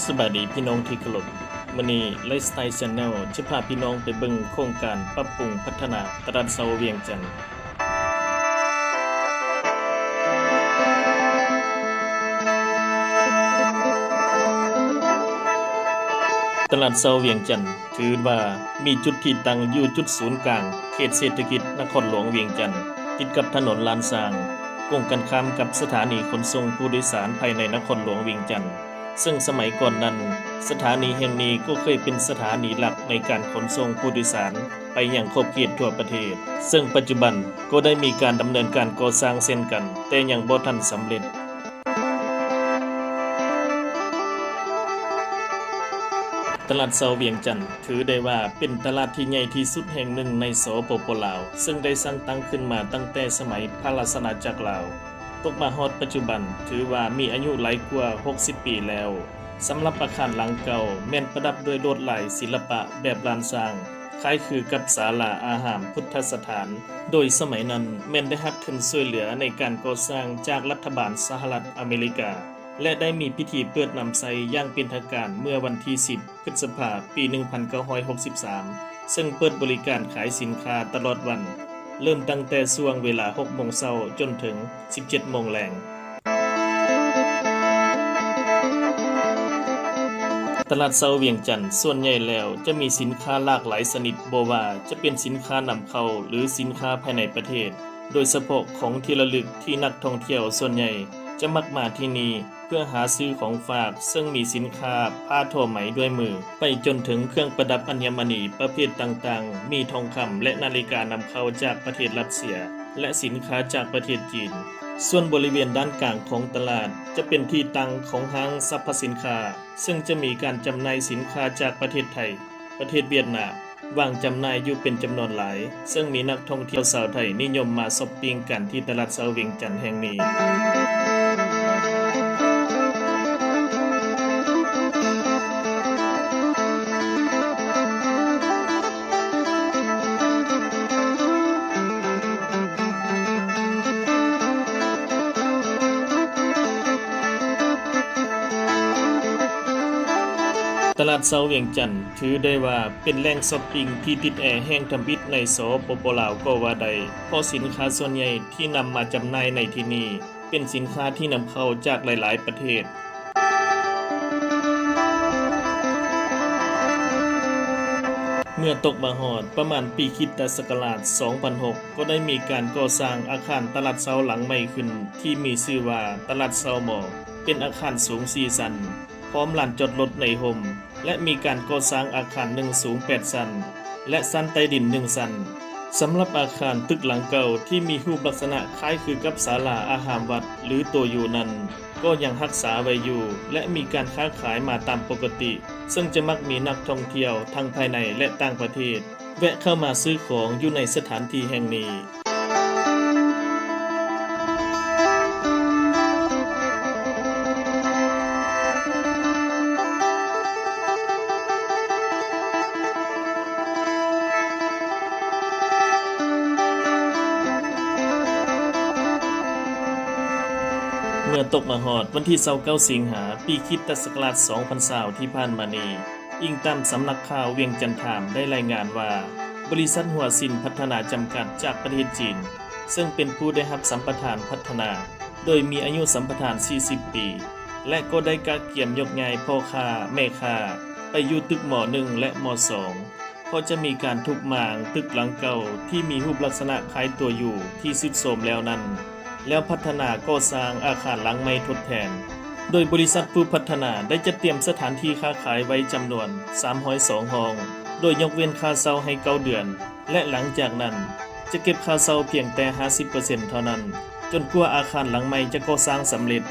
สวัสดีพี่น้องที่เคารพมื้อนี้ไลฟ์สไตล์แชนแนลจะพาพี่น้องไปเบิ่งโครงการปรับปรุงพัฒนาตลาดเช้าเวียงจันทน์ตลาดเช้าเวียงจันทน์ถือว่ามีจุดที่ตั้งอยู่จุดศูนย์กลางเขตเศรษฐกิจนครหลวงเวียงจันทน์ติดกับถนนลานซางตรงกันข้ามกับสถานีขนส่งผู้โดยสารภายในนครหลวงเวียงจันทน์ซึ่งสมัยก่อนนั้นสถานีแห่งนี้ก็เคยเป็นสถานีหลักในการขนส่งผู้โดยสารไปยังครอบเขตทั่วประเทศซึ่งปัจจุบันก็ได้มีการดำเนินการก่อสร้างเช่นกันแต่ยังบ่ทันสำเร็จตลาดเช้าเวียงจันทน์ถือได้ว่าเป็นตลาดที่ใหญ่ที่สุดแห่งหนึ่งในสปป.ลาวซึ่งได้สร้างตั้งขึ้นมาตั้งแต่สมัยพระราชอาณาจักรลาวตกมาฮอดปัจจุบันถือว่ามีอายุหลายกว่า60ปีแล้วสำหรับอาคารหลังเก่าแม่นประดับด้วยลวดลายศิลปะแบบลานสร้างคล้ายคือกับศาลาอาหารพุทธสถานโดยสมัยนั้นแม่นได้รับทุนช่วยเหลือในการก่อสร้างจากรัฐบาลสหรัฐอเมริกาและได้มีพิธีเปิดนำใช้อย่างเป็นทางการเมื่อวันที่10พฤษภาคมปี 1963ซึ่งเปิดบริการขายสินค้าตลอดวันเริ่มตั้งแต่ช่วงเวลา 6 โมงเช้าจนถึง 17 โมงแลงตลาดเช้าเวียงจันทน์ส่วนใหญ่แล้วจะมีสินค้าหลากหลายชนิดบ่ว่าจะเป็นสินค้านำเข้าหรือสินค้าภายในประเทศโดยเฉพาะของที่ระลึกที่นักท่องเที่ยวส่วนใหญ่จะมักมาที่นี่เพื่อหาซื้อของฝากซึ่งมีสินค้าผ้าทอไหมด้วยมือไปจนถึงเครื่องประดับอัญมณีประเภทต่างๆมีทองคำและนาฬิกานำเข้าจากประเทศรัสเซียและสินค้าจากประเทศจีนส่วนบริเวณด้านกลางของตลาดจะเป็นที่ตั้งของห้างสรรพสินค้าซึ่งจะมีการจำหน่ายสินค้าจากประเทศไทยประเทศเวียดนามวางจำหน่ายอยู่เป็นจำนวนหลายซึ่งมีนักท่องเที่ยวชาวไทยนิยมมาช้อปปิ้งกันที่ตลาดเช้าเวียงจันทน์แห่งนี้ตลาดเช้าเวียงจันทน์ถือได้ว่าเป็นแหล่งช้อปปิ้งที่ติดแอร์แห่งทำบิดในสปป.ลาวก็ว่าได้เพราะสินค้าส่วนใหญ่ที่นำมาจำหน่ายในที่นี้เป็นสินค้าที่นำเข้าจากหลายๆประเทศเมื่อตกมาฮอดประมาณปีคริสตศักราช 2006 ก็ได้มีการก่อสร้างอาคารตลาดเช้าหลังใหม่ขึ้นที่มีชื่อว่าตลาดเช้าหมอเป็นอาคารสูง4ชั้นพร้อมลานจอดรถในโฮมและมีการก่อสร้างอาคาร1สูง8ชั้นและชั้นใต้ดิน1ชั้นสำหรับอาคารตึกหลังเก่าที่มีรูปลักษณะคล้ายคือกับศาลาอาหารวัดหรือตัวอยู่นั้นก็ยังรักษาไว้อยู่และมีการค้าขายมาตามปกติซึ่งจะมักมีนักท่องเที่ยวทั้งภายในและต่างประเทศแวะเข้ามาซื้อของอยู่ในสถานที่แห่งนี้เมื่อตกมาฮอดวันที่29สิงหาปีคริสตศักราช 2020 ที่ผ่านมานี้อิงตามสำนักข่าวเวียงจันทน์ไทม์ได้รายงานว่าบริษัทหัวสินพัฒนาจำกัดจากประเทศจีนซึ่งเป็นผู้ได้รับสัมปทานพัฒนาโดยมีอายุสัมปทาน 40 ปีและก็ได้กะเกี่ยมยกย้ายพ่อค้าแม่ค้าไปอยู่ตึกม.1 และม.2 เพราะจะมีการทุบหม่างตึกหลังเก่าที่มีรูปลักษณะคล้ายตัวอยู่ที่ทรุดโทรมแล้วนั้นแล้วพัฒนาก่อสร้างอาคารหลังใหม่ทดแทนโดยบริษัทผู้พัฒนาได้จัดเตรียมสถานที่ค้าขายไว้จำนวน302ห้องโดยยกเว้นค่าเช่าให้9เดือนและหลังจากนั้นจะเก็บค่าเช่าเพียงแต่ 50% เท่านั้นจนกว่าอาคารหลังใหม่จะก่อสร้างสำเร็จ